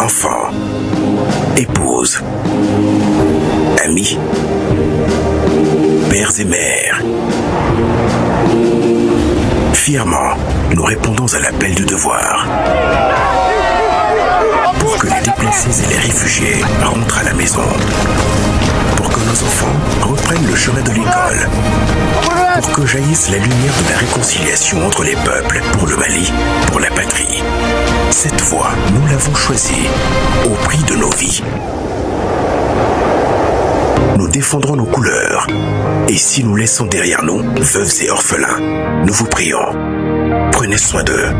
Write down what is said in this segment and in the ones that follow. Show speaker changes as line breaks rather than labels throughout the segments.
enfants, épouses, amis, pères et mères. Fièrement, nous répondons à l'appel du devoir. Pour que les déplacés et les réfugiés rentrent à la maison. Pour que nos enfants reprennent le chemin de l'école. Pour que jaillisse la lumière de la réconciliation entre les peuples, pour le Mali, pour la patrie. Cette voie, nous l'avons choisie, au prix de nos vies. Nous défendrons nos couleurs. Et si nous laissons derrière nous veuves et orphelins, nous vous prions, prenez soin d'eux.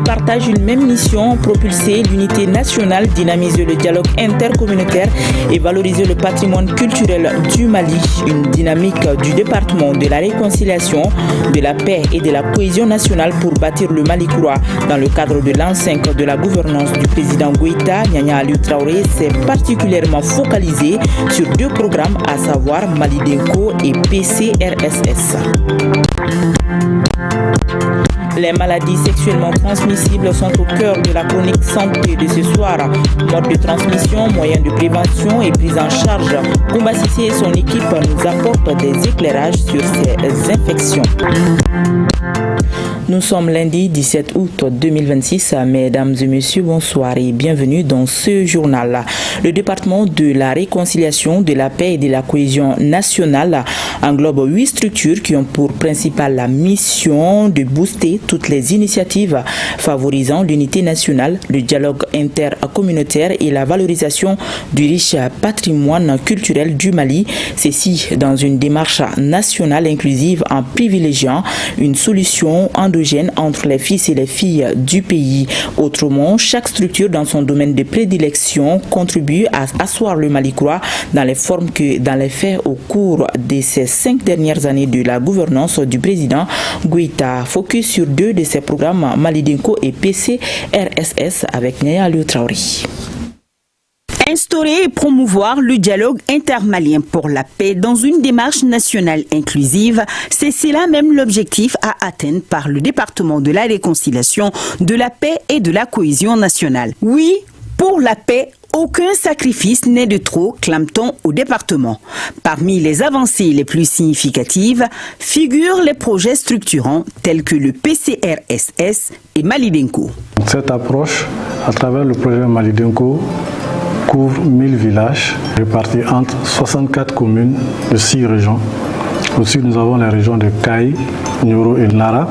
Partagent une même mission, propulser l'unité nationale, dynamiser le dialogue intercommunautaire et valoriser le patrimoine culturel du Mali. Une dynamique du département de la réconciliation, de la paix et de la cohésion nationale pour bâtir le Mali Koura. Dans le cadre de l'an 5 de la gouvernance du président Goïta, Nyanya Aliou Traoré s'est particulièrement focalisé sur deux programmes, à savoir Malidenko et PCRSS. Les maladies sexuellement transmissibles sont au cœur de la chronique santé de ce soir. Mode de transmission, moyens de prévention et prise en charge. Koumba Sissé et son équipe nous apportent des éclairages sur ces infections. Nous sommes lundi 17 août 2026. Mesdames et messieurs, bonsoir et bienvenue dans ce journal. Le département de la réconciliation, de la paix et de la cohésion nationale englobe 8 structures qui ont pour principale mission de booster toutes les initiatives favorisant l'unité nationale, le dialogue intercommunautaire et la valorisation du riche patrimoine culturel du Mali. Ceci dans une démarche nationale inclusive en privilégiant une solution endogène entre les fils et les filles du pays. Autrement, chaque structure dans son domaine de prédilection contribue à asseoir le Mali Koura dans les formes que dans les faits au cours de ces 5 dernières années de la gouvernance du président Goïta. Focus sur 2 de ces programmes, Malidenko et PCRSS avec Nyanya Aliou Traoré.
Instaurer et promouvoir le dialogue intermalien pour la paix dans une démarche nationale inclusive, c'est cela même l'objectif à atteindre par le département de la réconciliation, de la paix et de la cohésion nationale. Oui, pour la paix, aucun sacrifice n'est de trop, clame-t-on au département. Parmi les avancées les plus significatives figurent les projets structurants tels que le PCRSS et Malidenko.
Cette approche, à travers le projet Malidenko, couvre 1000 villages répartis entre 64 communes de 6 régions. Au sud, nous avons les régions de Kaï, Nyoro et Nara.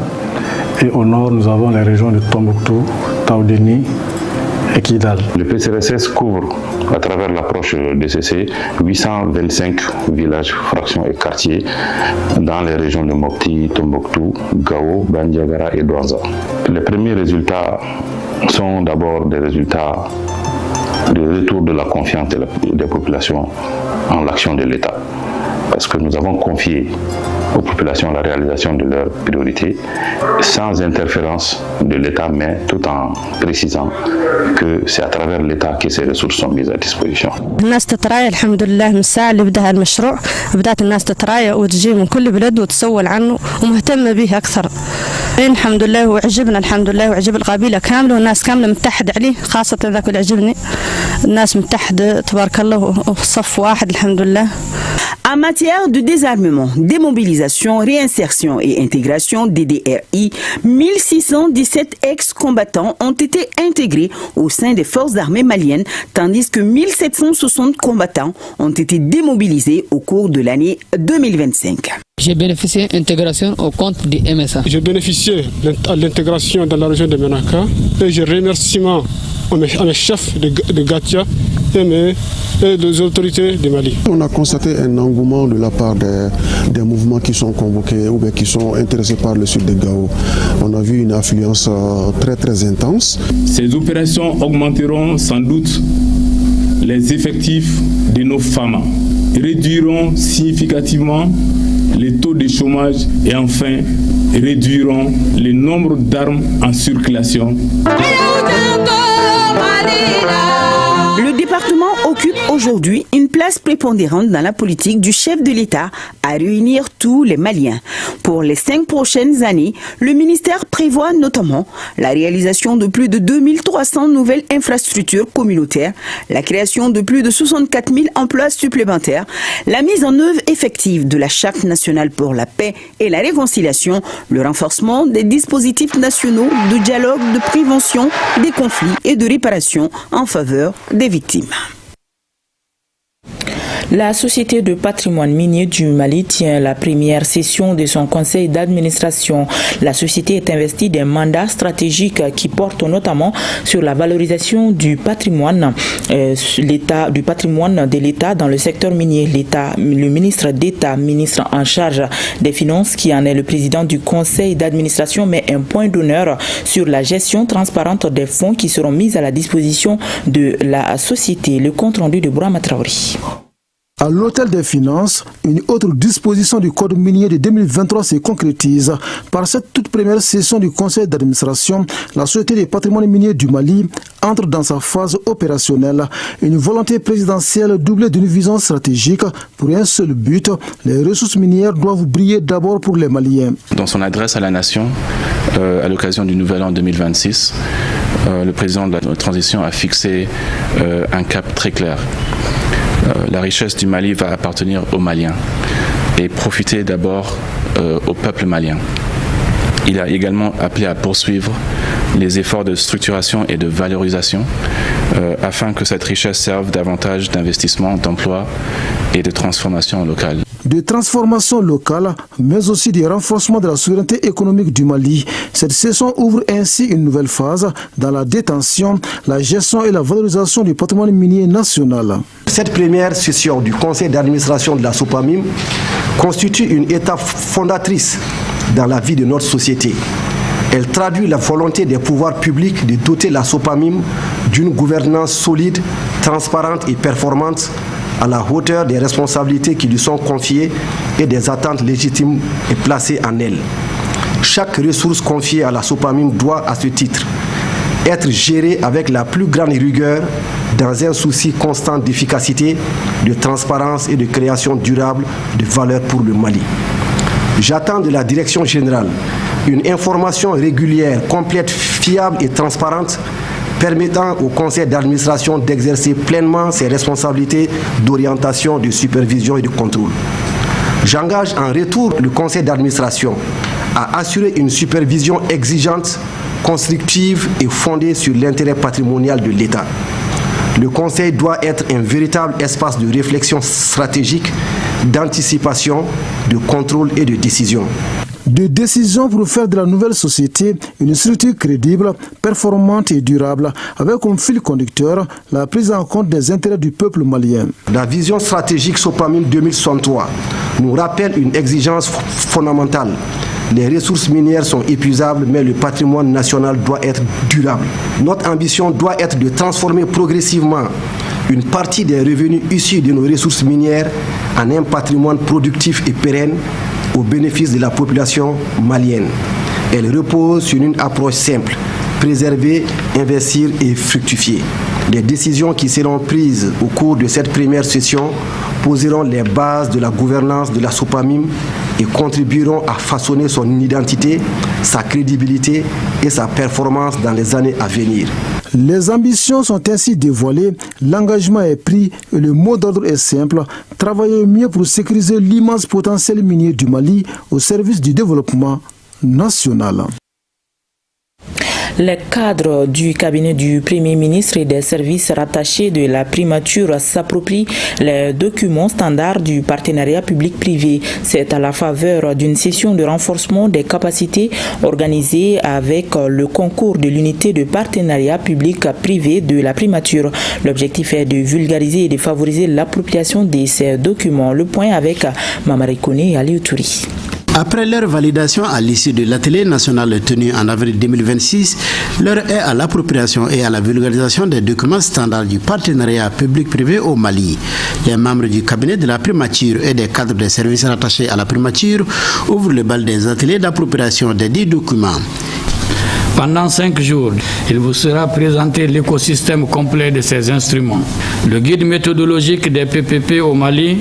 Et au nord, nous avons les régions de Tombouctou, Taoudéni et Kidal.
Le PCRSS couvre, à travers l'approche DCC, 825 villages, fractions et quartiers dans les régions de Mopti, Tombouctou, Gao, Bandiagara et Douarza. Les premiers résultats sont d'abord des résultats de retour de la confiance des populations en l'action de l'État. Parce que nous avons confié aux populations la réalisation de leurs priorités sans interférence de l'État, mais tout en précisant que c'est à travers l'État que ces ressources sont mises à disposition.
الناس تتراي الحمد لله من الساعة اللي بدأ المشروع بدأت الناس تتراي وتجي من كل بلد وتسول عنه ومهتمة به أكثر. الحمد لله وعجبنا الحمد لله وعجب القبيلة كاملة والناس كاملة متحد عليه خاصة ذاك اللي عجبني الناس متحدة تبارك الله وصف واحد الحمد لله.
En matière de désarmement, démobilisation, réinsertion et intégration DDRI, 1617 ex-combattants ont été intégrés au sein des forces armées maliennes, tandis que 1760 combattants ont été démobilisés au cours de l'année 2025.
J'ai bénéficié de l'intégration au compte du MSA.
J'ai bénéficié de l'intégration dans la région de Menaka et je remercie à mes chefs de Gatia et mes et des autorités du Mali.
On a constaté un engouement de la part des mouvements qui sont convoqués ou bien qui sont intéressés par le sud de Gao. On a vu une affluence très intense.
Ces opérations augmenteront sans doute les effectifs de nos femmes, réduiront significativement les taux de chômage et enfin réduiront le nombre d'armes en circulation.
Le département occupe aujourd'hui une place prépondérante dans la politique du chef de l'État à réunir tous les Maliens. Pour les 5 prochaines années, le ministère prévoit notamment la réalisation de plus de 2300 nouvelles infrastructures communautaires, la création de plus de 64 000 emplois supplémentaires, la mise en œuvre effective de la Charte nationale pour la paix et la réconciliation, le renforcement des dispositifs nationaux de dialogue, de prévention des conflits et de réparation en faveur des victimes.
La Société de patrimoine minier du Mali tient la première session de son conseil d'administration. La société est investie d'un mandat stratégique qui porte notamment sur la valorisation du patrimoine, de l'État dans le secteur minier. Le ministre d'État, ministre en charge des Finances, qui en est le président du conseil d'administration, met un point d'honneur sur la gestion transparente des fonds qui seront mis à la disposition de la société. Le compte rendu de Bourama Traoré.
À l'hôtel des finances, une autre disposition du code minier de 2023 se concrétise. Par cette toute première session du conseil d'administration, la Société des patrimoines miniers du Mali entre dans sa phase opérationnelle. Une volonté présidentielle doublée d'une vision stratégique pour un seul but. Les ressources minières doivent briller d'abord pour les Maliens.
Dans son adresse à la nation, à l'occasion du Nouvel An 2026, le président de la transition a fixé un cap très clair. La richesse du Mali va appartenir aux Maliens et profiter d'abord au peuple malien. Il a également appelé à poursuivre les efforts de structuration et de valorisation afin que cette richesse serve davantage d'investissement, d'emploi et de transformation locale.
De transformation locale, mais aussi du renforcement de la souveraineté économique du Mali. Cette session ouvre ainsi une nouvelle phase dans la détention, la gestion et la valorisation du patrimoine minier national.
Cette première session du conseil d'administration de la SOPAMIM constitue une étape fondatrice dans la vie de notre société. Elle traduit la volonté des pouvoirs publics de doter la SOPAMIM d'une gouvernance solide, transparente et performante à la hauteur des responsabilités qui lui sont confiées et des attentes légitimes et placées en elle. Chaque ressource confiée à la SOPAMIM doit, à ce titre, être gérée avec la plus grande rigueur dans un souci constant d'efficacité, de transparence et de création durable de valeur pour le Mali. J'attends de la direction générale une information régulière, complète, fiable et transparente permettant au conseil d'administration d'exercer pleinement ses responsabilités d'orientation, de supervision et de contrôle. J'engage en retour le conseil d'administration à assurer une supervision exigeante, constructive et fondée sur l'intérêt patrimonial de l'État. Le conseil doit être un véritable espace de réflexion stratégique, d'anticipation, de contrôle et de décision.
De décision pour faire de la nouvelle société une structure crédible, performante et durable, avec comme fil conducteur la prise en compte des intérêts du peuple malien.
La vision stratégique SOPAMIM 2063 nous rappelle une exigence fondamentale. Les ressources minières sont épuisables, mais le patrimoine national doit être durable. Notre ambition doit être de transformer progressivement une partie des revenus issus de nos ressources minières en un patrimoine productif et pérenne au bénéfice de la population malienne. Elle repose sur une approche simple, préserver, investir et fructifier. Les décisions qui seront prises au cours de cette première session poseront les bases de la gouvernance de la SOPAMIM et contribueront à façonner son identité, sa crédibilité et sa performance dans les années à venir.
Les ambitions sont ainsi dévoilées, l'engagement est pris et le mot d'ordre est simple, travailler mieux pour sécuriser l'immense potentiel minier du Mali au service du développement national.
Les cadres du cabinet du Premier ministre et des services rattachés de la primature s'approprient les documents standards du partenariat public-privé. C'est à la faveur d'une session de renforcement des capacités organisée avec le concours de l'unité de partenariat public-privé de la primature. L'objectif est de vulgariser et de favoriser l'appropriation de ces documents. Le point avec Mamari Kone et Ali Outouri.
Après leur validation à l'issue de l'atelier national tenu en avril 2026, l'heure est à l'appropriation et à la vulgarisation des documents standards du partenariat public-privé au Mali. Les membres du cabinet de la primature et des cadres des services rattachés à la primature ouvrent le bal des ateliers d'appropriation des 10 documents.
Pendant 5 jours, il vous sera présenté l'écosystème complet de ces instruments. Le guide méthodologique des PPP au Mali,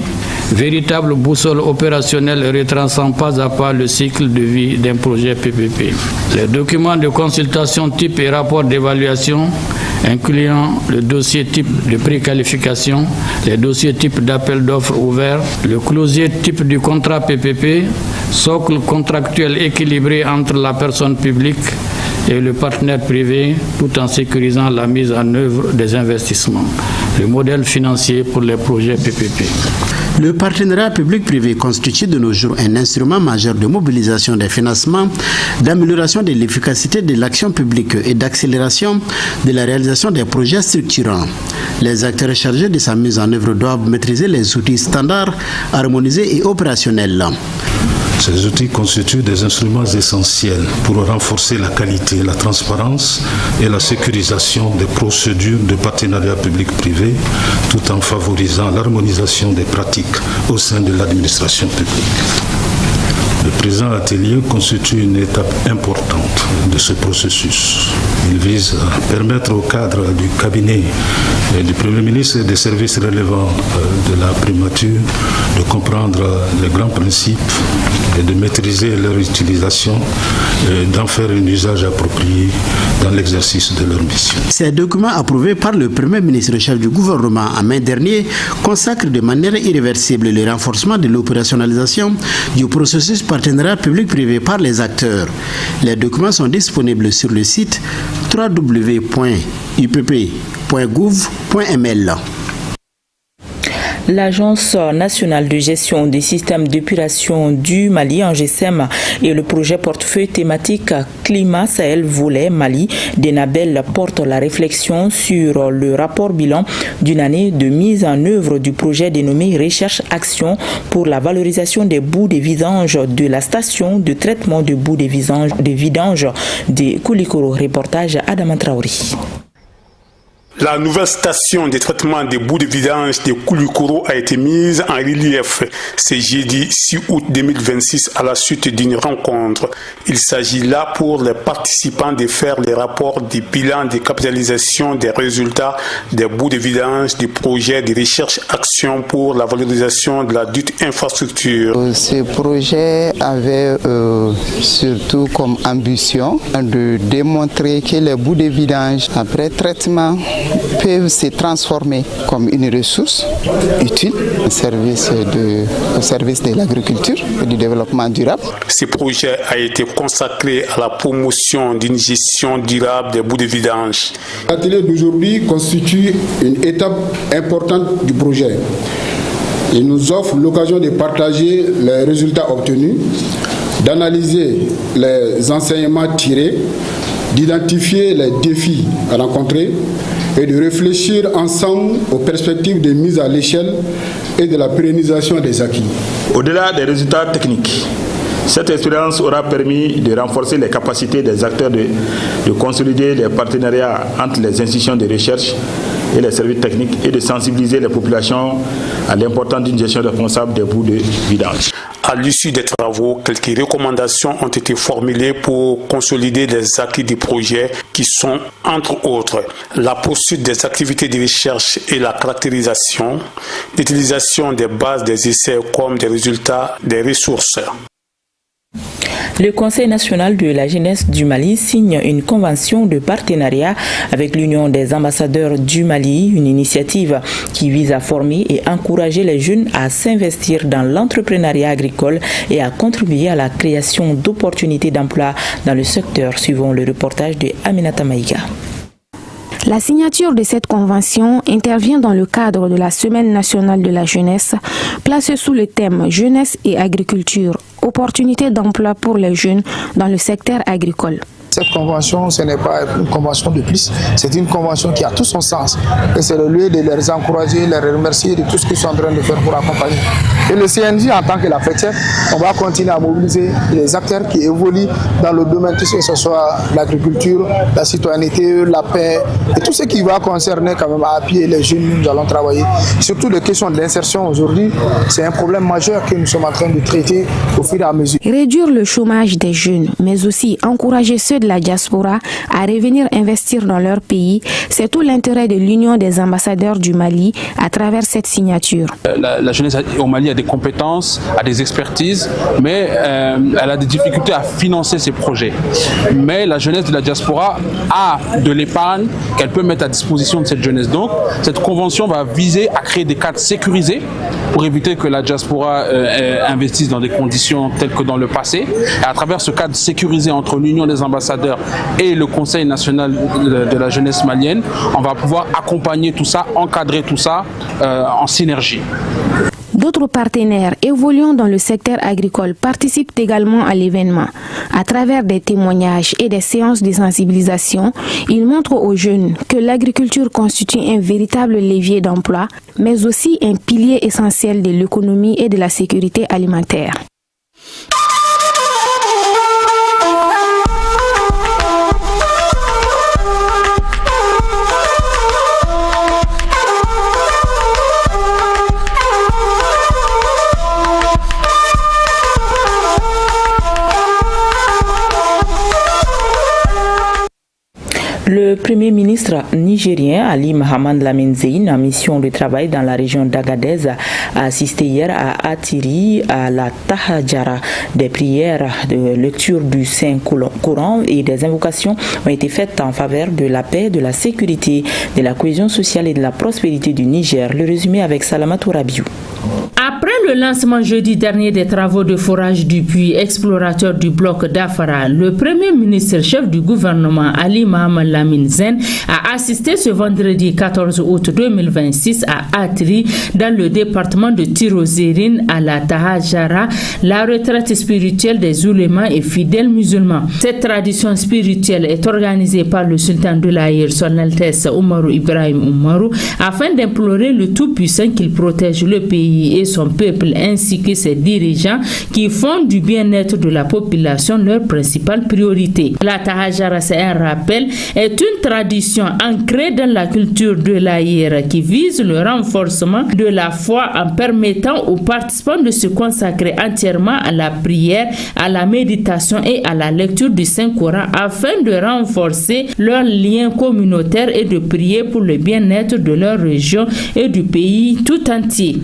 véritable boussole opérationnelle retraçant pas à pas le cycle de vie d'un projet PPP. Les documents de consultation type et rapport d'évaluation, incluant le dossier type de préqualification, les dossiers type d'appel d'offres ouverts, le closier type du contrat PPP, socle contractuel équilibré entre la personne publique et le partenaire privé, tout en sécurisant la mise en œuvre des investissements. Le modèle financier pour les projets PPP.
Le partenariat public-privé constitue de nos jours un instrument majeur de mobilisation des financements, d'amélioration de l'efficacité de l'action publique et d'accélération de la réalisation des projets structurants. Les acteurs chargés de sa mise en œuvre doivent maîtriser les outils standards, harmonisés et opérationnels.
Ces outils constituent des instruments essentiels pour renforcer la qualité, la transparence et la sécurisation des procédures de partenariat public-privé, tout en favorisant l'harmonisation des pratiques au sein de l'administration publique. Le présent atelier constitue une étape importante de ce processus. Il vise à permettre au cadre du cabinet du Premier ministre et des services relevant de la primature de comprendre les grands principes et de maîtriser leur utilisation et d'en faire un usage approprié dans l'exercice de leur mission.
Ces documents approuvés par le Premier ministre chef du gouvernement en mai dernier consacrent de manière irréversible le renforcement de l'opérationnalisation du processus partenariat public-privé par les acteurs. Les documents sont disponibles sur le site www.upp.gouv.ml.
L'Agence nationale de gestion des systèmes d'épuration du Mali, ANGESEM, et le projet portefeuille thématique Climat Sahel Volet Mali d'Enabel portent la réflexion sur le rapport bilan d'une année de mise en œuvre du projet dénommé Recherche Action pour la valorisation des boues de vidange de la station de traitement de boues de vidange de Koulikoro. Reportage Adama Traori.
La nouvelle station de traitement des boues de vidange de Koulikoro a été mise en relief ce jeudi 6 août 2026 à la suite d'une rencontre. Il s'agit là pour les participants de faire les rapports du bilan de capitalisation des résultats des boues de vidange du projet de recherche action pour la valorisation de la dite infrastructure.
Ce projet avait surtout comme ambition de démontrer que les boues de vidange après traitement peuvent se transformer comme une ressource utile au service de l'agriculture et du développement durable.
Ce projet a été consacré à la promotion d'une gestion durable des boues de vidange.
L'atelier d'aujourd'hui constitue une étape importante du projet. Il nous offre l'occasion de partager les résultats obtenus, d'analyser les enseignements tirés, d'identifier les défis à rencontrer et de réfléchir ensemble aux perspectives de mise à l'échelle et de la pérennisation des acquis.
Au-delà des résultats techniques, cette expérience aura permis de renforcer les capacités des acteurs de consolider les partenariats entre les institutions de recherche et les services techniques et de sensibiliser les populations à l'importance d'une gestion responsable des boues de vidange.
À l'issue des travaux, quelques recommandations ont été formulées pour consolider les acquis du projet qui sont, entre autres, la poursuite des activités de recherche et la caractérisation, l'utilisation des bases des essais comme des résultats des ressources.
Le Conseil national de la jeunesse du Mali signe une convention de partenariat avec l'Union des ambassadeurs du Mali, une initiative qui vise à former et encourager les jeunes à s'investir dans l'entrepreneuriat agricole et à contribuer à la création d'opportunités d'emploi dans le secteur, suivant le reportage de Aminata Maïga.
La signature de cette convention intervient dans le cadre de la Semaine nationale de la jeunesse, placée sous le thème Jeunesse et agriculture, opportunités d'emploi pour les jeunes dans le secteur agricole.
Cette convention, ce n'est pas une convention de plus, c'est une convention qui a tout son sens. Et c'est le lieu de les encourager, les remercier de tout ce qu'ils sont en train de faire pour accompagner. Et le CNJ, en tant que la fêtière, on va continuer à mobiliser les acteurs qui évoluent dans le domaine, que ce soit l'agriculture, la citoyenneté, la paix, et tout ce qui va concerner quand même à appuyer les jeunes, nous allons travailler. Surtout les questions d'insertion aujourd'hui, c'est un problème majeur que nous sommes en train de traiter au fur et à mesure.
Réduire le chômage des jeunes, mais aussi encourager ceux de la diaspora à revenir investir dans leur pays, c'est tout l'intérêt de l'Union des ambassadeurs du Mali à travers cette signature.
La jeunesse au Mali a des compétences, a des expertises, mais elle a des difficultés à financer ses projets. Mais la jeunesse de la diaspora a de l'épargne qu'elle peut mettre à disposition de cette jeunesse. Donc, cette convention va viser à créer des cadres sécurisés pour éviter que la diaspora investisse dans des conditions telles que dans le passé. Et à travers ce cadre sécurisé entre l'Union des ambassadeurs et le Conseil national de la jeunesse malienne, on va pouvoir accompagner tout ça, encadrer tout ça en synergie.
D'autres partenaires évoluant dans le secteur agricole participent également à l'événement. À travers des témoignages et des séances de sensibilisation, ils montrent aux jeunes que l'agriculture constitue un véritable levier d'emploi, mais aussi un pilier essentiel de l'économie et de la sécurité alimentaire.
Le Premier ministre nigérien Ali Mohamed Lamine Zein, en mission de travail dans la région d'Agadez, a assisté hier à Atiri, à la Tahajara. Des prières de lecture du Saint-Coran et des invocations ont été faites en faveur de la paix, de la sécurité, de la cohésion sociale et de la prospérité du Niger. Le résumé avec Salamatou Rabiou.
Après le lancement jeudi dernier des travaux de forage du puits explorateur du bloc d'Afara, le Premier ministre chef du gouvernement Ali Mohamed Lamine Zein a assisté ce vendredi 14 août 2026 à Atri, dans le département de Tirozérine, à la Tahajara, la retraite spirituelle des oulémas et fidèles musulmans. Cette tradition spirituelle est organisée par le sultan de l'Aïr, Son Altesse Oumarou Ibrahim Oumarou, afin d'implorer le Tout-Puissant qu'il protège le pays et son peuple ainsi que ses dirigeants qui font du bien-être de la population leur principale priorité. La Tahajara, c'est un rappel, est une tradition ancrée dans la culture de l'Aïr qui vise le renforcement de la foi en permettant aux participants de se consacrer entièrement à la prière, à la méditation et à la lecture du Saint-Coran afin de renforcer leurs liens communautaires et de prier pour le bien-être de leur région et du pays tout entier.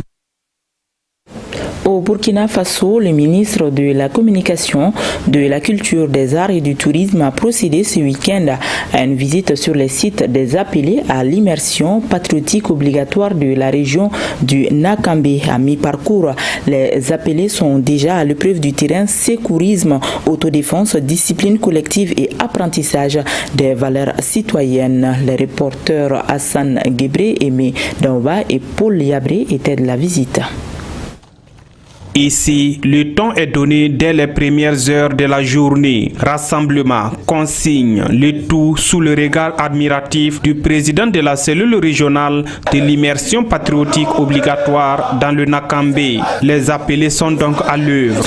Au Burkina Faso, le ministre de la Communication, de la Culture, des Arts et du Tourisme a procédé ce week-end à une visite sur les sites des appelés à l'immersion patriotique obligatoire de la région du Nakambé. À mi-parcours, les appelés sont déjà à l'épreuve du terrain sécurisme, autodéfense, discipline collective et apprentissage des valeurs citoyennes. Les reporters Hassan Gebré, Aimé Daouba et Paul Yabré étaient de la visite.
Ici, le temps est donné dès les premières heures de la journée. Rassemblement, consigne, le tout sous le regard admiratif du président de la cellule régionale de l'immersion patriotique obligatoire dans le Nakambé. Les appelés sont donc à l'œuvre.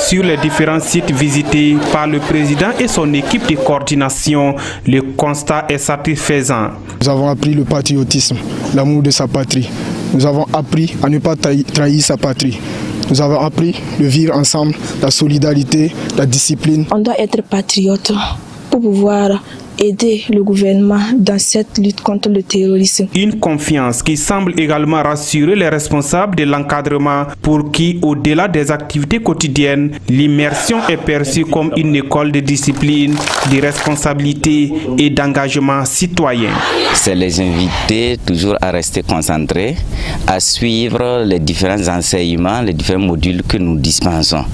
Sur les différents sites visités par le président et son équipe de coordination, le constat est satisfaisant.
Nous avons appris le patriotisme, l'amour de sa patrie. Nous avons appris à ne pas trahir sa patrie. Nous avons appris de vivre ensemble, la solidarité, la discipline.
On doit être patriote pour pouvoir
aider le gouvernement dans cette lutte contre le terrorisme.
Une confiance qui semble également rassurer les responsables de l'encadrement pour qui, au-delà des activités quotidiennes, l'immersion est perçue comme une école de discipline, de responsabilité et d'engagement citoyen.
C'est les inviter toujours à rester concentrés, à suivre les différents enseignements, les différents modules que nous dispensons.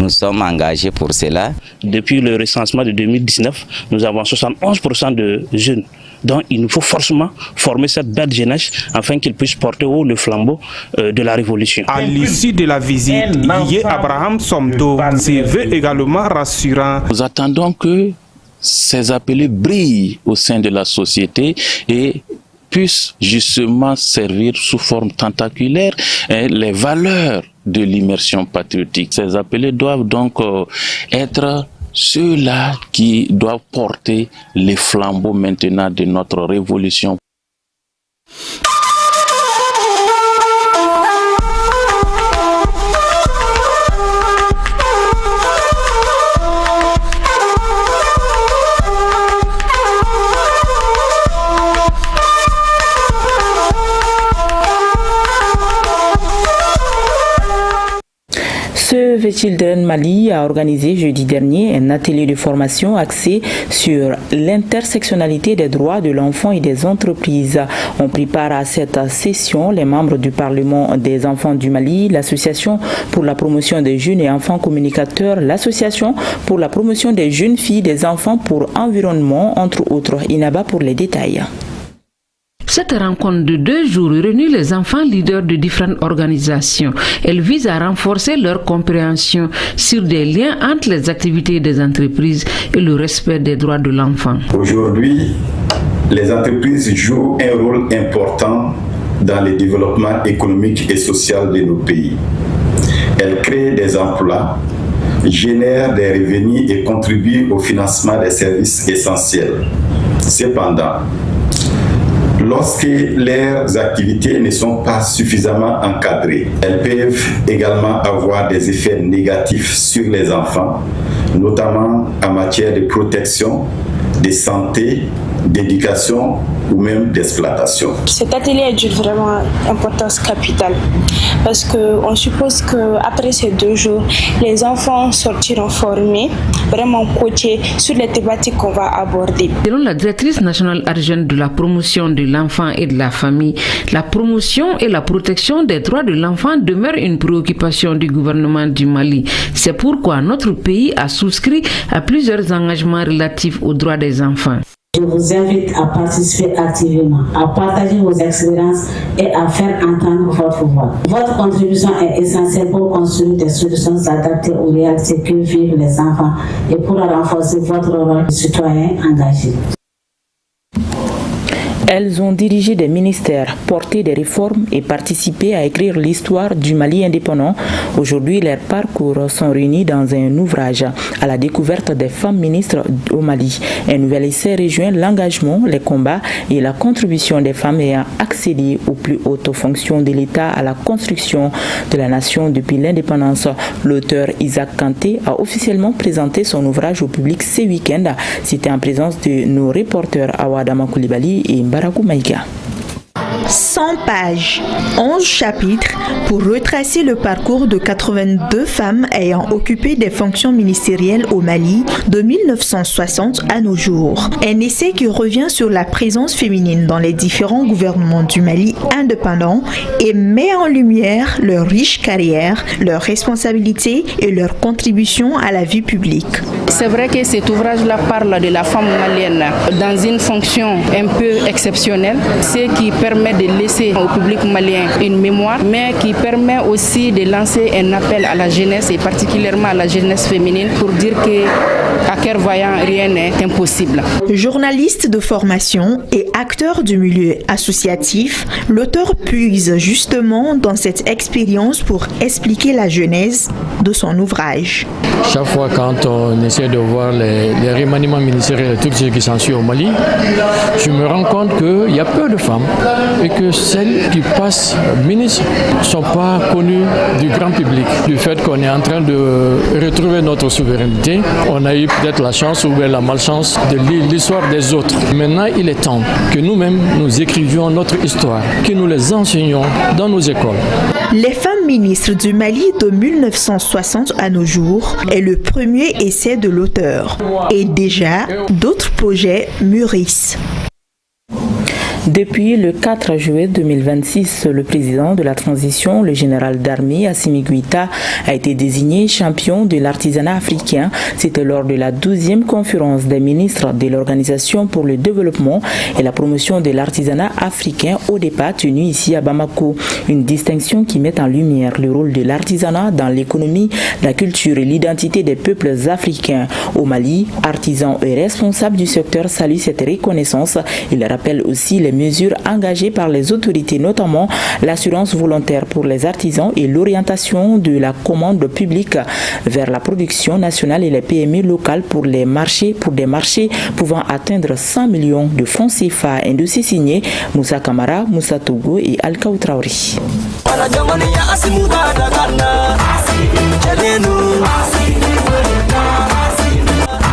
Nous sommes engagés pour cela.
Depuis le recensement de 2019, nous avons 71% de jeunes. Donc il nous faut forcément former cette belle jeunesse afin qu'ils puissent porter haut le flambeau de la révolution.
À l'issue de la visite, Yé Abraham Somto se veut également rassurant.
Nous attendons que ces appelés brillent au sein de la société et puissent justement servir sous forme tentaculaire les valeurs de l'immersion patriotique. Ces appelés doivent donc être ceux-là qui doivent porter les flambeaux maintenant de notre révolution.
The Children Mali a organisé jeudi dernier un atelier de formation axé sur l'intersectionnalité des droits de l'enfant et des entreprises. On prépare à cette session les membres du Parlement des enfants du Mali, l'Association pour la promotion des jeunes et enfants communicateurs, l'Association pour la promotion des jeunes filles des enfants pour environnement, entre autres. Inaba pour les détails.
Cette rencontre de 2 jours réunit les enfants leaders de différentes organisations. Elle vise à renforcer leur compréhension sur des liens entre les activités des entreprises et le respect des droits de l'enfant.
Aujourd'hui, les entreprises jouent un rôle important dans le développement économique et social de nos pays. Elles créent des emplois, génèrent des revenus et contribuent au financement des services essentiels. Cependant, lorsque leurs activités ne sont pas suffisamment encadrées, elles peuvent également avoir des effets négatifs sur les enfants, notamment en matière de protection, de santé, d'éducation ou même d'exploitation.
Cet atelier est d'une vraiment importance capitale parce qu'on suppose qu'après ces 2 jours, les enfants sortiront formés, vraiment coachés sur les thématiques qu'on va aborder.
Selon la directrice nationale adjointe de la promotion de l'enfant et de la famille, la promotion et la protection des droits de l'enfant demeurent une préoccupation du gouvernement du Mali. C'est pourquoi notre pays a souscrit à plusieurs engagements relatifs aux droits des enfants.
Je vous invite à participer activement, à partager vos expériences et à faire entendre votre voix. Votre contribution est essentielle pour construire des solutions adaptées aux réalités que vivent les enfants et pour renforcer votre rôle de citoyen engagé.
Elles ont dirigé des ministères, porté des réformes et participé à écrire l'histoire du Mali indépendant. Aujourd'hui, leurs parcours sont réunis dans un ouvrage à la découverte des femmes ministres au Mali. Un nouvel essai rejoint l'engagement, les combats et la contribution des femmes ayant accédé aux plus hautes fonctions de l'État à la construction de la nation depuis l'indépendance. L'auteur Isaac Kanté a officiellement présenté son ouvrage au public ce week-end. C'était en présence de nos reporters Awadama Koulibaly et Mbarakou Maïga.
100 pages, 11 chapitres pour retracer le parcours de 82 femmes ayant occupé des fonctions ministérielles au Mali de 1960 à nos jours. Un essai qui revient sur la présence féminine dans les différents gouvernements du Mali indépendant et met en lumière leur riche carrière, leurs responsabilités et leur contribution à la vie publique.
C'est vrai que cet ouvrage-là parle de la femme malienne dans une fonction un peu exceptionnelle, ce qui permet de laisser au public malien une mémoire, mais qui permet aussi de lancer un appel à la jeunesse et particulièrement à la jeunesse féminine pour dire qu'à cœur vaillant, rien n'est impossible.
Journaliste de formation et acteur du milieu associatif, l'auteur puise justement dans cette expérience pour expliquer la genèse de son ouvrage.
Chaque fois quand on essaie de voir les remaniements ministériels et tout ce qui s'ensuit au Mali, je me rends compte qu'il y a peu de femmes et que celles qui passent ministres ne sont pas connues du grand public. Du fait qu'on est en train de retrouver notre souveraineté, on a eu peut-être la chance ou bien la malchance de lire l'histoire des autres. Maintenant, il est temps que nous-mêmes, nous écrivions notre histoire, que nous les enseignions dans nos écoles.
Les femmes ministres du Mali de 1960 à nos jours est le premier essai de l'auteur. Et déjà, d'autres projets mûrissent.
Depuis le 4 juillet 2026, le président de la transition, le général d'armée Assimi Goïta, a été désigné champion de l'artisanat africain. C'était lors de la 12e conférence des ministres de l'Organisation pour le développement et la promotion de l'artisanat africain ODEPA tenue ici à Bamako. Une distinction qui met en lumière le rôle de l'artisanat dans l'économie, la culture et l'identité des peuples africains. Au Mali, artisans et responsables du secteur saluent cette reconnaissance. Il rappelle aussi les mesures engagées par les autorités, notamment l'assurance volontaire pour les artisans et l'orientation de la commande publique vers la production nationale et les PME locales pour des marchés pouvant atteindre 100 millions de francs CFA. Un dossier signé Moussa Kamara, Moussa Togo et Alkaou Traoré.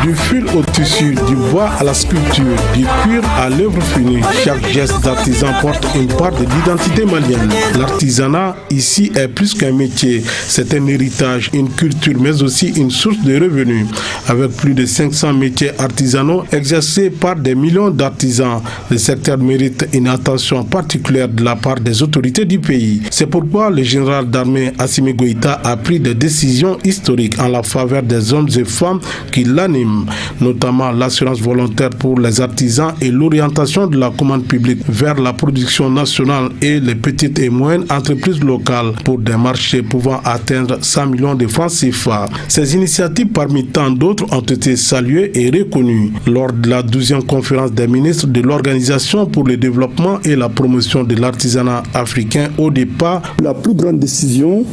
Du fil au tissu, du bois à la sculpture, du cuir à l'œuvre finie, chaque geste d'artisan porte une part de l'identité malienne. L'artisanat ici est plus qu'un métier, c'est un héritage, une culture, mais aussi une source de revenus. Avec plus de 500 métiers artisanaux exercés par des millions d'artisans, le secteur mérite une attention particulière de la part des autorités du pays. C'est pourquoi le général d'armée Assimi Goïta a pris des décisions historiques en la faveur des hommes et femmes qui l'animent, notamment l'assurance volontaire pour les artisans et l'orientation de la commande publique vers la production nationale et les petites et moyennes entreprises locales pour des marchés pouvant atteindre 100 millions de francs CFA. Ces initiatives parmi tant d'autres ont été saluées et reconnues lors de la 12e conférence des ministres de l'Organisation pour le développement et la promotion de l'artisanat africain ODEPA.
La plus grande décision,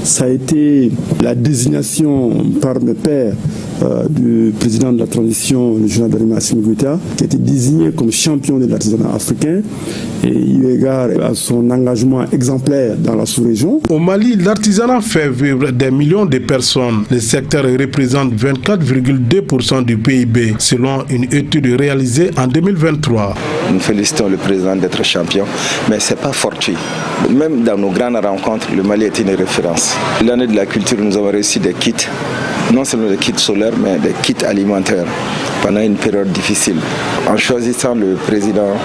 ça a été la désignation par mes pairs du président de la transition, le général d'armée Assimi Goïta, qui a été désigné comme champion de l'artisanat africain et eu égard à son engagement exemplaire dans la sous-région.
Au Mali, l'artisanat fait vivre des millions de personnes. Le secteur représente 24,2% du PIB, selon une étude réalisée en 2023.
Nous félicitons le président d'être champion, mais ce n'est pas fortuit. Même dans nos grandes rencontres, le Mali est une référence. L'année de la culture, nous avons reçu des kits, non seulement des kits solaires, mais des kits alimentaires pendant une période difficile. En choisissant le président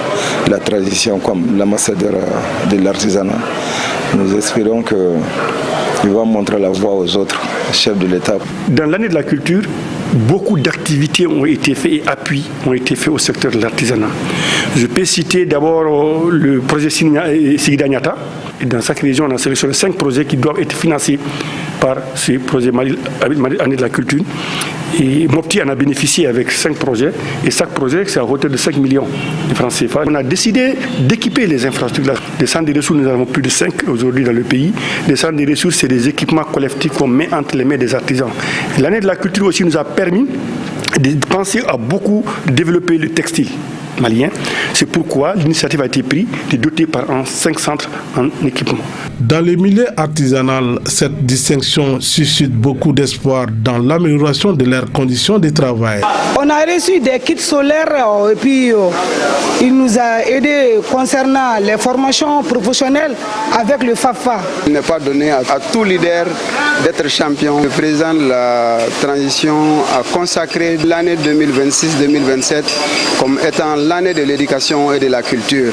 de la transition comme l'ambassadeur de l'artisanat, nous espérons qu'il va montrer la voie aux autres chefs de l'État.
Dans l'année de la culture, beaucoup d'activités ont été faites et appuis ont été faits au secteur de l'artisanat. Je peux citer d'abord le projet Sigidanyata. Dans chaque région, on a sélectionné 5 projets qui doivent être financés par ce projet année de la culture. Et Mopti en a bénéficié avec 5 projets. Et chaque projet, c'est à hauteur de 5 millions de francs CFA. On a décidé d'équiper les infrastructures. Les centres de ressources, nous en avons plus de 5 aujourd'hui dans le pays. Les centres de ressources, c'est des équipements collectifs qu'on met entre les mains des artisans. L'année de la culture aussi nous a permis de penser à beaucoup développer le textile malien. C'est pourquoi l'initiative a été prise de doter par an 5 centres en équipement.
Dans le milieu artisanal, cette distinction suscite beaucoup d'espoir dans l'amélioration de leurs conditions de travail.
On a reçu des kits solaires et puis il nous a aidés concernant les formations professionnelles avec le FAFA.
Il n'est pas donné à tout leader d'être champion. Le président de la transition a consacré l'année 2026-2027 comme étant l'année de l'éducation et de la culture.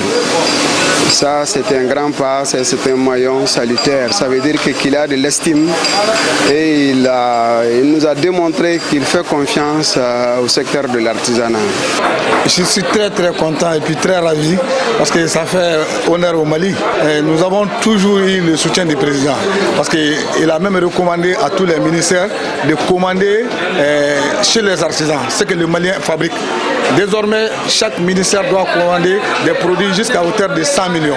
Ça, c'est un grand pas, c'est un maillon salutaire. Ça veut dire qu'il a de l'estime et il nous a démontré qu'il fait confiance au secteur de l'artisanat.
Je suis très content et puis très ravi parce que ça fait honneur au Mali. Et nous avons toujours eu le soutien du président parce qu'il a même recommandé à tous les ministères de commander chez les artisans ce que le Malien fabrique. Désormais, chaque ministère doit commander des produits jusqu'à hauteur de 100 000.
millions.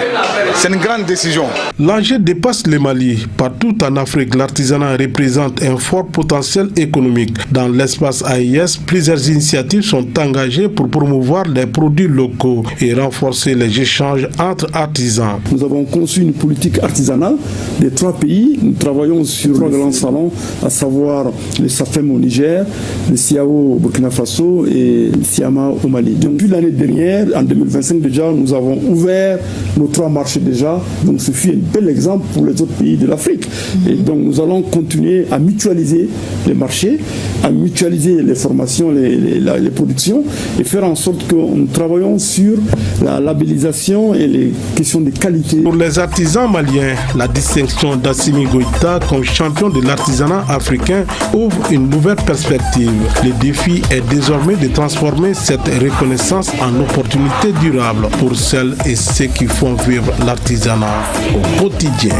C'est une grande décision.
L'enjeu dépasse le Mali. Partout en Afrique, l'artisanat représente un fort potentiel économique. Dans l'espace AIS, plusieurs initiatives sont engagées pour promouvoir les produits locaux et renforcer les échanges entre artisans.
Nous avons conçu une politique artisanale des 3 pays. Nous travaillons sur 3 grands salons, à savoir le SAFEM au Niger, le SIAO au Burkina Faso et le SIAMA au Mali. Depuis l'année dernière, en 2025 déjà, nous avons ouvert nos 3 marchés déjà. Donc ce fut un bel exemple pour les autres pays de l'Afrique. Et donc nous allons continuer à mutualiser les marchés, à mutualiser les formations, les productions et faire en sorte que nous travaillons sur la labellisation et les questions de qualité.
Pour les artisans maliens, la distinction d'Assimi Goïta comme champion de l'artisanat africain ouvre une nouvelle perspective. Le défi est désormais de transformer cette reconnaissance en opportunité durable pour celles et ceux qui font vivre l'artisanat au quotidien.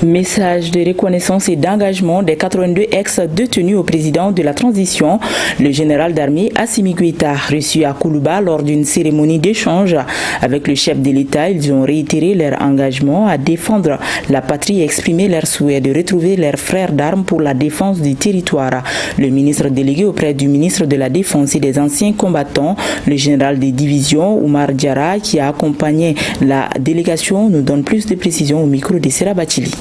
Message de reconnaissance et d'engagement des 82 ex-détenus au président de la transition, le général d'armée Assimi Goïta, reçu à Koulouba lors d'une cérémonie d'échange avec le chef de l'État. Ils ont réitéré leur engagement à défendre la patrie et exprimé leur souhait de retrouver leurs frères d'armes pour la défense du territoire. Le ministre délégué auprès du ministre de la Défense et des anciens combattants, le général des divisions Oumar Diarra, qui a accompagné la délégation, nous donne plus de précisions au micro de Sera Bachili.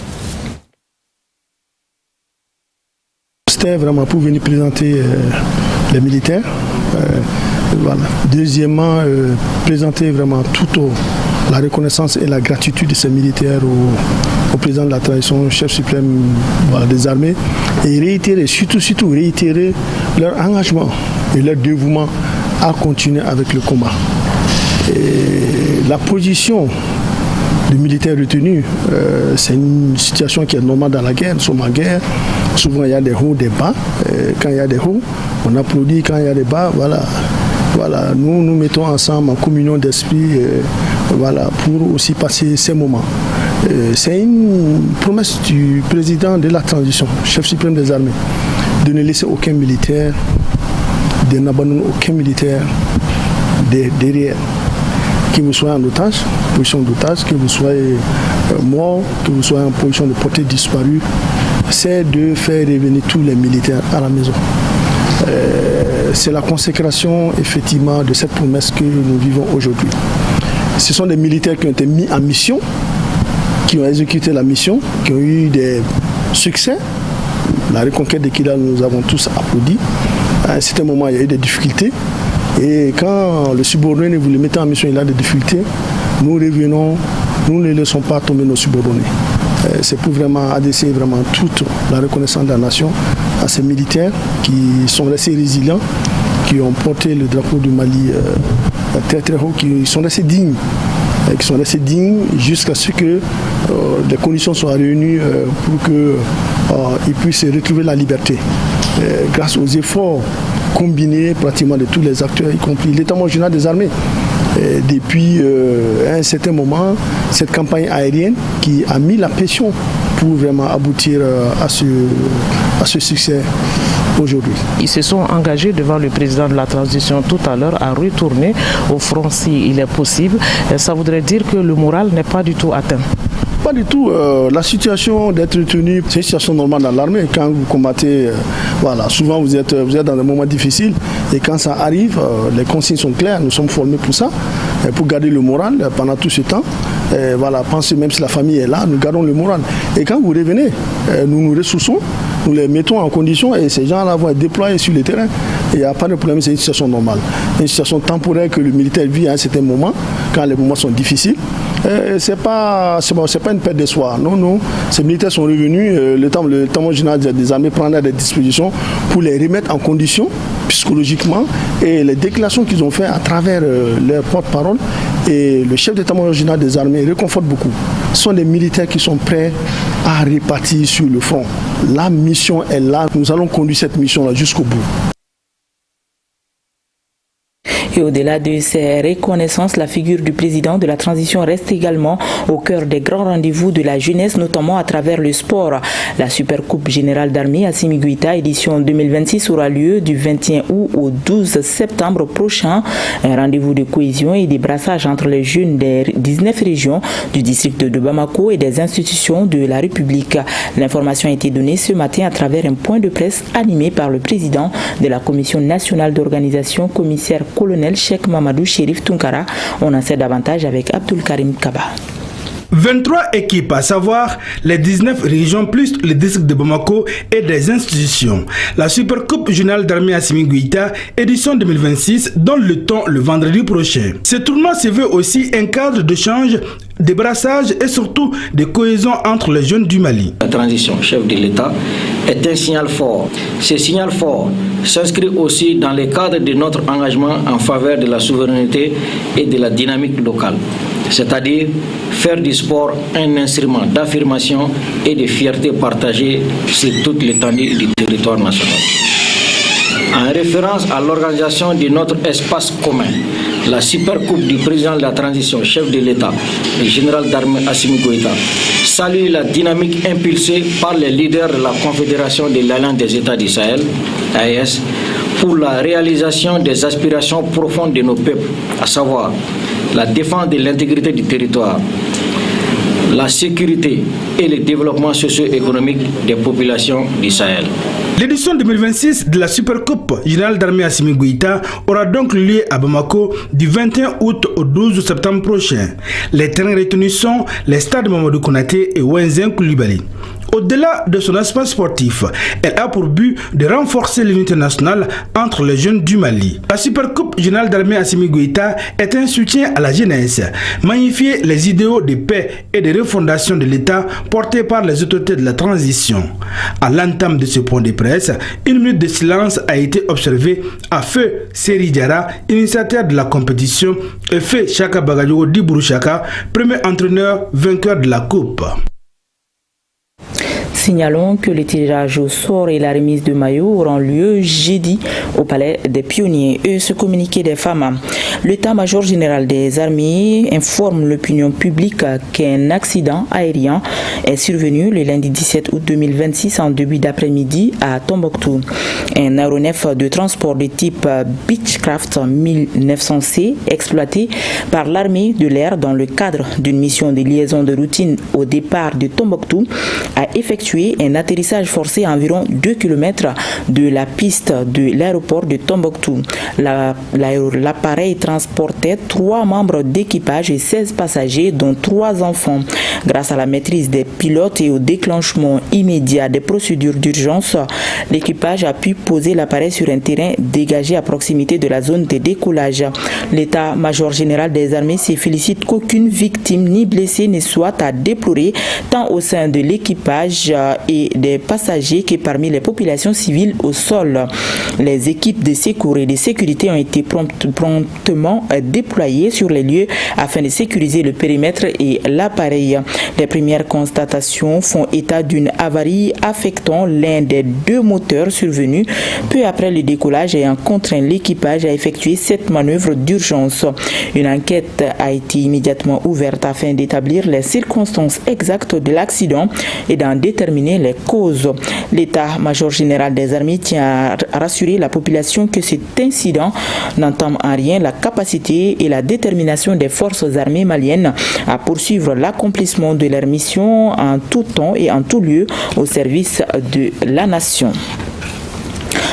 C'était vraiment pour venir présenter les militaires. Voilà. Deuxièmement, présenter vraiment toute la reconnaissance et la gratitude de ces militaires au président de la transition, chef suprême des armées, et réitérer, surtout réitérer leur engagement et leur dévouement à continuer avec le combat. Et la position du militaire retenu, c'est une situation qui est normale dans la guerre. Nous sommes en guerre. Souvent, il y a des hauts, des bas. Quand il y a des hauts, on applaudit. Quand il y a des bas, voilà. Nous nous mettons ensemble en communion d'esprit pour aussi passer ces moments. C'est une promesse du président de la transition, chef suprême des armées, de ne laisser aucun militaire, de n'abandonner aucun militaire derrière. Que vous soyez en otage, position d'otage, que vous soyez mort, que vous soyez en position de portée disparue, c'est de faire revenir tous les militaires à la maison. C'est la consécration effectivement de cette promesse que nous vivons aujourd'hui. Ce sont des militaires qui ont été mis en mission, qui ont exécuté la mission, qui ont eu des succès. La reconquête de Kidal, nous avons tous applaudi. À un certain moment, il y a eu des difficultés. Et quand le subordonné, vous le mettez en mission, il a des difficultés, nous revenons, nous ne laissons pas tomber nos subordonnés. C'est pour vraiment adresser vraiment toute la reconnaissance de la nation à ces militaires qui sont restés résilients, qui ont porté le drapeau du Mali très très haut, qui sont restés dignes. Jusqu'à ce que les conditions soient réunies pour qu'ils puissent retrouver la liberté. Grâce aux efforts combinés pratiquement de tous les acteurs, y compris l'état-major général des armées. Depuis un certain moment, cette campagne aérienne qui a mis la pression pour vraiment aboutir à ce succès aujourd'hui.
Ils se sont engagés devant le président de la transition tout à l'heure à retourner au front si il est possible. Ça voudrait dire que le moral n'est pas du tout atteint.
Pas du tout. La situation d'être retenu, c'est une situation normale dans l'armée. Quand vous combattez, souvent vous êtes dans des moments difficiles. Et quand ça arrive, les consignes sont claires. Nous sommes formés pour ça, pour garder le moral pendant tout ce temps. Pensez même si la famille est là, nous gardons le moral. Et quand vous revenez, nous nous ressourçons, nous les mettons en condition et ces gens-là vont être déployés sur le terrain. Il n'y a pas de problème, c'est une situation normale. Une situation temporaire que le militaire vit à un certain moment, quand les moments sont difficiles. Ce n'est pas une perte d'espoir. Non. Ces militaires sont revenus, le temps général des armées prendra des dispositions pour les remettre en condition psychologiquement, et les déclarations qu'ils ont faites à travers leur porte-parole et le chef d'état-major général des armées réconfortent beaucoup. Ce sont des militaires qui sont prêts à repartir sur le front. La mission est là. Nous allons conduire cette mission-là jusqu'au bout.
Et au-delà de ces reconnaissances, la figure du président de la transition reste également au cœur des grands rendez-vous de la jeunesse, notamment à travers le sport. La Supercoupe générale d'armée Assimi Goïta, édition 2026, aura lieu du 21 août au 12 septembre prochain. Un rendez-vous de cohésion et de brassage entre les jeunes des 19 régions du district de Bamako et des institutions de la République. L'information a été donnée ce matin à travers un point de presse animé par le président de la Commission nationale d'organisation, commissaire colonel Cheikh Mamadou Chérif Tunkara. On en sait davantage avec Abdul Karim Kaba.
23 équipes, à savoir les 19 régions plus le district de Bamako et des institutions. La Supercoupe générale d'armée Assimi Goïta, édition 2026, donne le ton le vendredi prochain. Ce tournoi se veut aussi un cadre d'échange, de brassage et surtout de cohésion entre les jeunes du Mali.
La transition chef de l'État est un signal fort. Ce signal fort s'inscrit aussi dans le cadre de notre engagement en faveur de la souveraineté et de la dynamique locale, c'est-à-dire faire du sport un instrument d'affirmation et de fierté partagée sur toute l'étendue du territoire national. En référence à l'organisation de notre espace commun, la Supercoupe du président de la transition, chef de l'État, le général d'armée Assimi Goïta, salue la dynamique impulsée par les leaders de la Confédération de l'Alliance des États du Sahel, AES, pour la réalisation des aspirations profondes de nos peuples, à savoir la défense de l'intégrité du territoire, la sécurité et le développement socio-économique des populations du Sahel.
L'édition 2026 de la Supercoupe générale d'armée Assimi Goïta aura donc lieu à Bamako du 21 août au 12 septembre prochain. Les terrains retenus sont les stades Mamadou Konaté et Wenzen Koulibaly. Au-delà de son aspect sportif, elle a pour but de renforcer l'unité nationale entre les jeunes du Mali. La Supercoupe générale d'armée Assimi Goïta est un soutien à la jeunesse, magnifier les idéaux de paix et de refondation de l'État portés par les autorités de la transition. À l'entame de ce point de presse, une minute de silence a été observée à feu Seri Diara, initiateur de la compétition, et feu Chaka Bagayogo Diburu Chaka, premier entraîneur vainqueur de la Coupe.
Signalons que le tirage au sort et la remise de maillots auront lieu jeudi au Palais des Pionniers. Ce communiqué des femmes. L'état-major général des armées informe l'opinion publique qu'un accident aérien est survenu le lundi 17 août 2026 en début d'après-midi à Tombouctou. Un aéronef de transport de type Beechcraft 1900C exploité par l'armée de l'air dans le cadre d'une mission de liaison de routine au départ de Tombouctou a effectué un atterrissage forcé à environ 2 km de la piste de l'aéroport de Tombouctou. L'appareil transportait 3 membres d'équipage et 16 passagers, dont 3 enfants. Grâce à la maîtrise des pilotes et au déclenchement immédiat des procédures d'urgence, l'équipage a pu poser l'appareil sur un terrain dégagé à proximité de la zone de décollage. L'état-major général des armées se félicite qu'aucune victime ni blessé ne soit à déplorer, tant au sein de l'équipage et des passagers que parmi les populations civiles au sol. Les équipes de secours et de sécurité ont été promptement déployées sur les lieux afin de sécuriser le périmètre et l'appareil. Les premières constatations font état d'une avarie affectant l'un des 2 moteurs survenus peu après le décollage ayant contraint l'équipage à effectuer cette manœuvre d'urgence. Une enquête a été immédiatement ouverte afin d'établir les circonstances exactes de l'accident et d'en déterminer les causes. L'état-major général des armées tient à rassurer la population que cet incident n'entame en rien la capacité et la détermination des forces armées maliennes à poursuivre l'accomplissement de leur mission en tout temps et en tout lieu au service de la nation.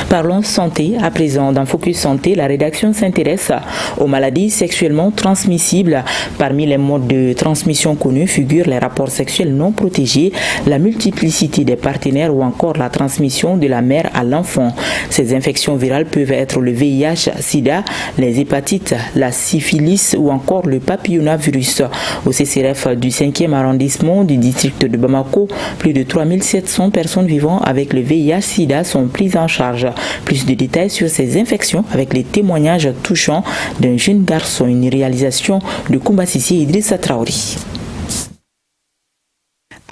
Parlons santé. À présent, dans Focus Santé, la rédaction s'intéresse aux maladies sexuellement transmissibles. Parmi les modes de transmission connus figurent les rapports sexuels non protégés, la multiplicité des partenaires ou encore la transmission de la mère à l'enfant. Ces infections virales peuvent être le VIH, SIDA, les hépatites, la syphilis ou encore le papillomavirus. Au CCRF du 5e arrondissement du district de Bamako, plus de 3700 personnes vivant avec le VIH-SIDA sont prises en charge. Plus de détails sur ces infections avec les témoignages touchants d'un jeune garçon, une réalisation de Koumba Sissi Idrissa Traori.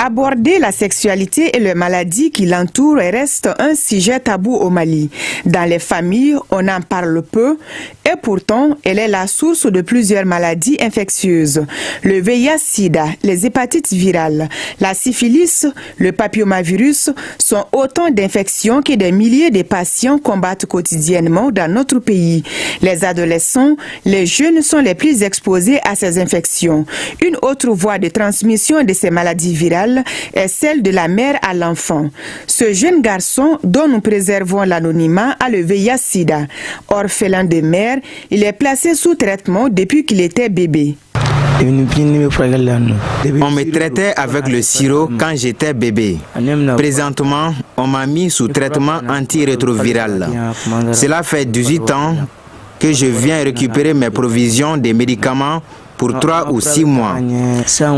Aborder la sexualité et les maladies qui l'entourent reste un sujet tabou au Mali. Dans les familles,
On en parle peu et pourtant, elle est la source de plusieurs maladies infectieuses. Le VIH-Sida, les hépatites virales, la syphilis, le papillomavirus sont autant d'infections que des milliers de patients combattent quotidiennement dans notre pays. Les adolescents, les jeunes sont les plus exposés à ces infections. Une autre voie de transmission de ces maladies virales est celle de la mère à l'enfant. Ce jeune garçon dont nous préservons l'anonymat a le VIH-Sida. Orphelin de mère, il est placé sous traitement depuis qu'il était bébé.
On me traitait avec le sirop quand j'étais bébé. Présentement, on m'a mis sous traitement antirétroviral. Cela fait 18 ans que je viens récupérer mes provisions des médicaments pour 3 ou 6 mois.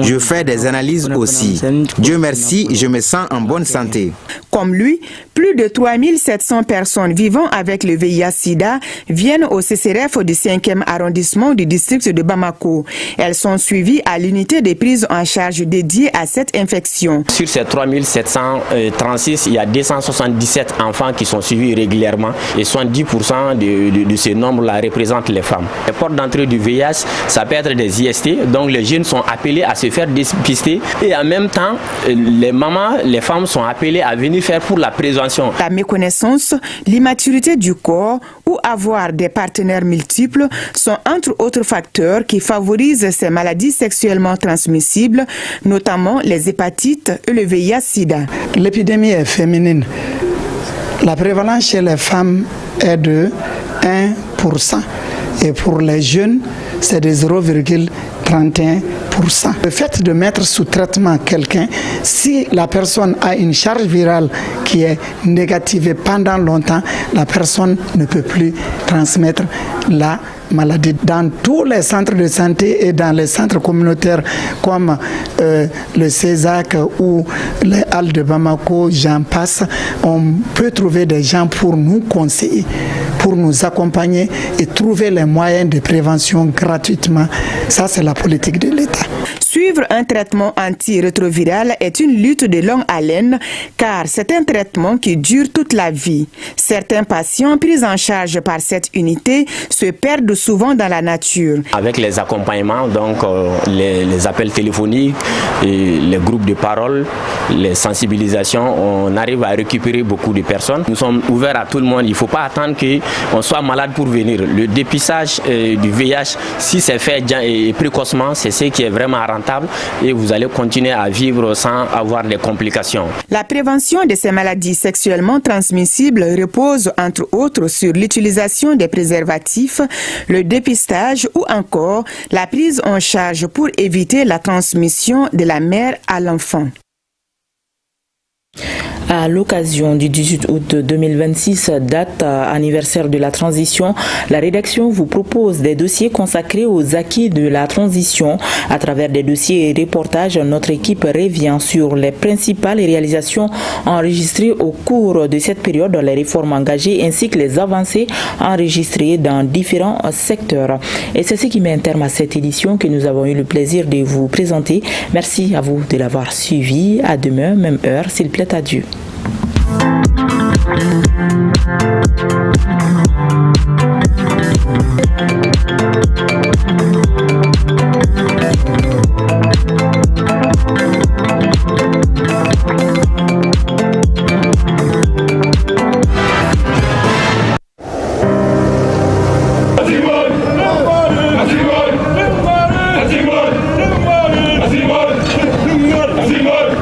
Je fais des analyses aussi. Dieu merci, je me sens en bonne santé.
Comme lui, plus de 3700 personnes vivant avec le VIH-Sida viennent au CCRF du 5e arrondissement du district de Bamako. Elles sont suivies à l'unité de prise en charge dédiée à cette infection.
Sur ces 3736, il y a 277 enfants qui sont suivis régulièrement et 70% de ce nombre-là représentent les femmes. Les portes d'entrée du VIH, ça peut être des IST, donc les jeunes sont appelés à se faire dépister et en même temps, les mamans, les femmes sont appelées à venir faire pour la prévention.
La méconnaissance, l'immaturité du corps ou avoir des partenaires multiples sont entre autres facteurs qui favorisent ces maladies sexuellement transmissibles, notamment les hépatites et le VIH-Sida.
L'épidémie est féminine. La prévalence chez les femmes est de 1%. Et pour les jeunes, c'est de 0,31%. Le fait de mettre sous traitement quelqu'un, si la personne a une charge virale qui est négativée pendant longtemps, la personne ne peut plus transmettre la maladie. Dans tous les centres de santé et dans les centres communautaires comme le CESAC ou les Halles de Bamako, j'en passe, on peut trouver des gens pour nous conseiller, pour nous accompagner et trouver les moyens de prévention gratuitement. Ça, c'est la politique de l'État.
Suivre un traitement antirétroviral est une lutte de longue haleine car c'est un traitement qui dure toute la vie. Certains patients pris en charge par cette unité se perdent souvent dans la nature.
Avec les accompagnements, donc les appels téléphoniques, et les groupes de parole, les sensibilisations, on arrive à récupérer beaucoup de personnes. Nous sommes ouverts à tout le monde. Il ne faut pas attendre qu'on soit malade pour venir. Le dépistage du VIH, si c'est fait et précocement, c'est ce qui est vraiment rentable et vous allez continuer à vivre sans avoir des complications.
La prévention de ces maladies sexuellement transmissibles repose entre autres sur l'utilisation des préservatifs, le dépistage ou encore la prise en charge pour éviter la transmission de la mère à l'enfant.
À l'occasion du 18 août 2026, date anniversaire de la transition, la rédaction vous propose des dossiers consacrés aux acquis de la transition. À travers des dossiers et reportages, notre équipe revient sur les principales réalisations enregistrées au cours de cette période, les réformes engagées ainsi que les avancées enregistrées dans différents secteurs. Et c'est ce qui met un terme à cette édition que nous avons eu le plaisir de vous présenter. Merci à vous de l'avoir suivi. À demain, même heure, s'il plaît à Dieu.
Thank you.